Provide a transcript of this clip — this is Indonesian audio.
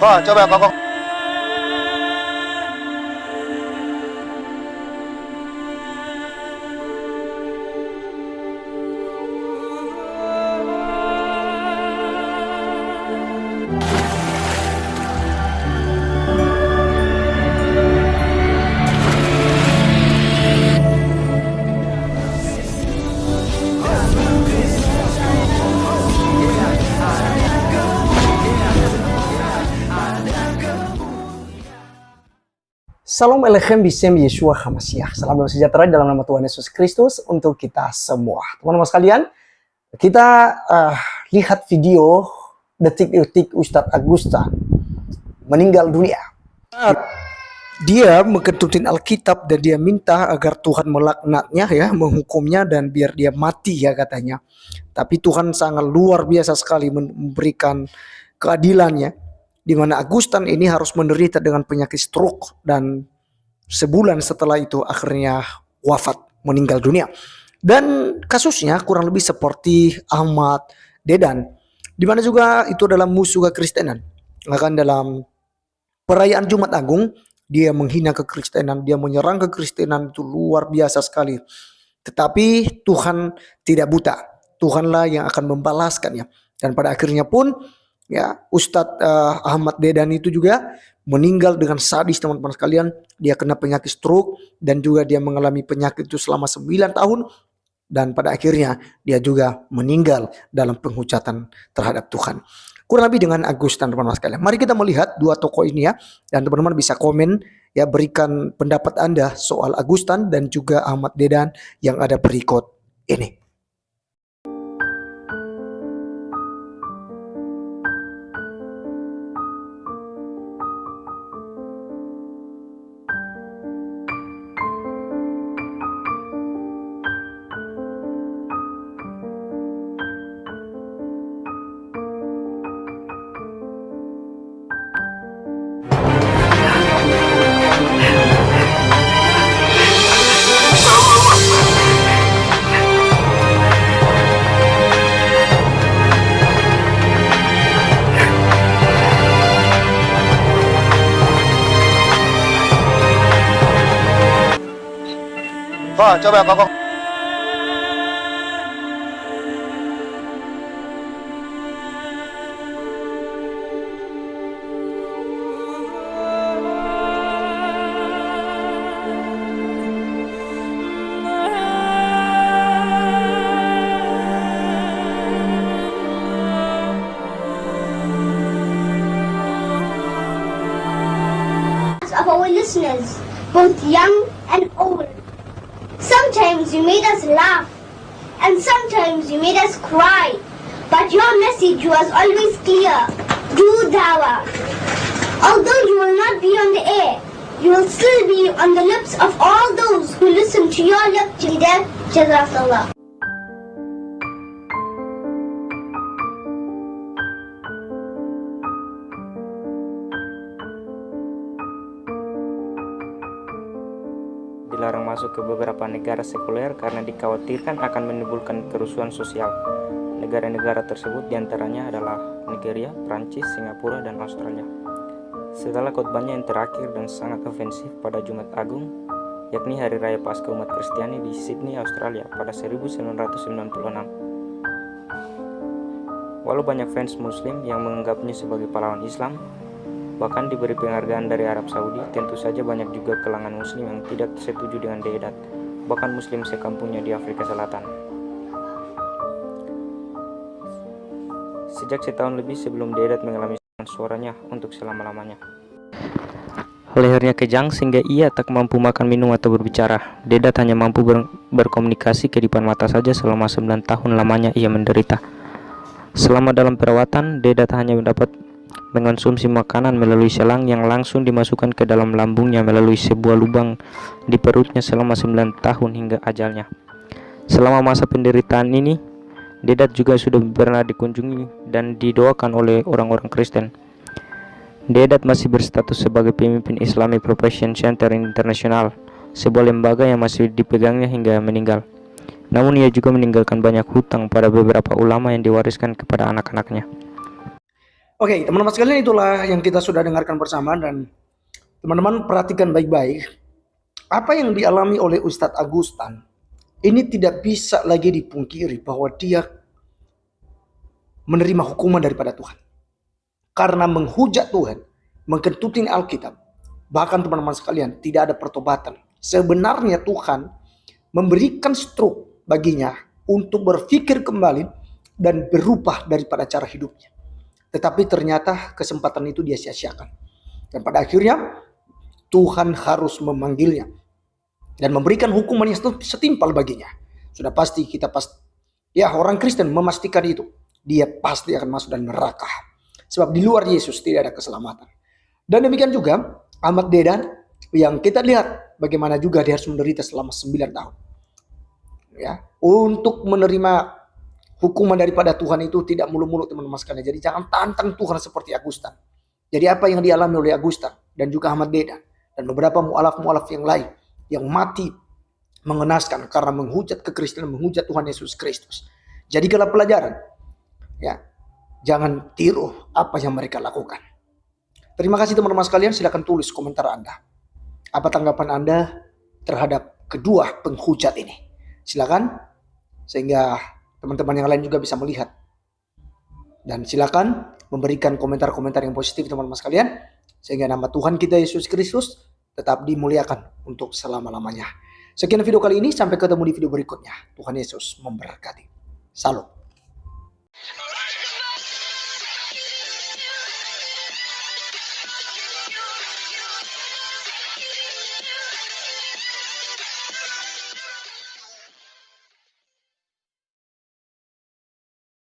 Wah, coba kokok. Salam Elechem Bisem Yeshua HaMashiach. Salam damai sejahtera dalam nama Tuhan Yesus Kristus untuk kita semua. Teman-teman sekalian, kita lihat video detik-detik Ustadz Agustan meninggal dunia. Dia mengentutin Alkitab dan dia minta agar Tuhan melaknatnya, ya, menghukumnya dan biar dia mati, ya, katanya. Tapi Tuhan sangat luar biasa sekali memberikan keadilannya, di mana Agustan ini harus menderita dengan penyakit stroke dan sebulan setelah itu akhirnya wafat, meninggal dunia. Dan kasusnya kurang lebih seperti Ahmad Dedan, di mana juga itu adalah musuh kekristenan. Bahkan dalam perayaan Jumat Agung dia menghina kekristenan, dia menyerang kekristenan, itu luar biasa sekali. Tetapi Tuhan tidak buta, Tuhanlah yang akan membalaskannya. Dan pada akhirnya pun, ya, Ustadz Ahmad Dedan itu juga meninggal dengan sadis, teman-teman sekalian. Dia kena penyakit stroke dan juga dia mengalami penyakit itu selama 9 tahun. Dan pada akhirnya dia juga meninggal dalam penghujatan terhadap Tuhan. Kurang lebih dengan Agustan, teman-teman sekalian. Mari kita melihat dua tokoh ini, ya. Dan teman-teman bisa komen, ya, berikan pendapat Anda soal Agustan dan juga Ahmad Dedan yang ada berikut ini. Wah, coba kokok. Of our listeners, both young and old. Sometimes you made us laugh, and sometimes you made us cry, but your message was always clear. Do dawah. Although you will not be on the air, you will still be on the lips of all those who listen to your lecture. Jazakallah. Dilarang masuk ke beberapa negara sekuler karena dikhawatirkan akan menimbulkan kerusuhan sosial. Negara-negara tersebut diantaranya adalah Nigeria, Prancis, Singapura, dan Australia. Setelah khotbahnya yang terakhir dan sangat ofensif pada Jumat Agung, yakni Hari Raya Paskah umat Kristiani di Sydney, Australia pada 1996. Walau banyak fans Muslim yang menganggapnya sebagai pahlawan Islam, bahkan diberi penghargaan dari Arab Saudi, tentu saja banyak juga kalangan Muslim yang tidak setuju dengan Dedan, bahkan Muslim sekampungnya di Afrika Selatan. Sejak setahun lebih sebelum Dedan mengalami suaranya untuk selama-lamanya. Lehernya kejang sehingga ia tak mampu makan, minum, atau berbicara. Dedan hanya mampu berkomunikasi ke depan mata saja selama 9 tahun lamanya ia menderita. Selama dalam perawatan, Dedan hanya dapat mengonsumsi makanan melalui selang yang langsung dimasukkan ke dalam lambungnya melalui sebuah lubang di perutnya selama 9 tahun hingga ajalnya. Selama masa penderitaan ini, Dedan juga sudah pernah dikunjungi dan didoakan oleh orang-orang Kristen. Dedan masih berstatus sebagai pemimpin Islamic Propagation Center International, sebuah lembaga yang masih dipegangnya hingga meninggal. Namun ia juga meninggalkan banyak hutang pada beberapa ulama yang diwariskan kepada anak-anaknya. Oke, teman-teman sekalian, itulah yang kita sudah dengarkan bersama, dan teman-teman perhatikan baik-baik. Apa yang dialami oleh Ustadz Agustan ini tidak bisa lagi dipungkiri bahwa dia menerima hukuman daripada Tuhan. Karena menghujat Tuhan, mengkentutin Alkitab. Bahkan teman-teman sekalian, tidak ada pertobatan. Sebenarnya Tuhan memberikan stroke baginya untuk berpikir kembali dan berubah daripada cara hidupnya. Tetapi ternyata kesempatan itu dia sia-siakan. Dan pada akhirnya Tuhan harus memanggilnya dan memberikan hukuman yang setimpal baginya. Sudah pasti orang Kristen memastikan itu. Dia pasti akan masuk dalam neraka. Sebab di luar Yesus tidak ada keselamatan. Dan demikian juga Ahmad Dedan yang kita lihat bagaimana juga dia harus menderita selama 9 tahun. Ya, untuk menerima hukuman daripada Tuhan itu tidak mulu-mulu, teman-teman sekalian. Jadi jangan tantang Tuhan seperti Agustan. Jadi apa yang dialami oleh Agustan dan juga Ahmad Dedan dan beberapa mu'alaf-mu'alaf yang lain yang mati mengenaskan karena menghujat kekristenan, menghujat Tuhan Yesus Kristus. Jadikanlah pelajaran. Ya, jangan tiru apa yang mereka lakukan. Terima kasih teman-teman sekalian. Silakan tulis komentar Anda. Apa tanggapan Anda terhadap kedua penghujat ini? Silakan, sehingga teman-teman yang lain juga bisa melihat. Dan silakan memberikan komentar-komentar yang positif teman-teman sekalian, sehingga nama Tuhan kita Yesus Kristus tetap dimuliakan untuk selama-lamanya. Sekian video kali ini, sampai ketemu di video berikutnya. Tuhan Yesus memberkati. Salam.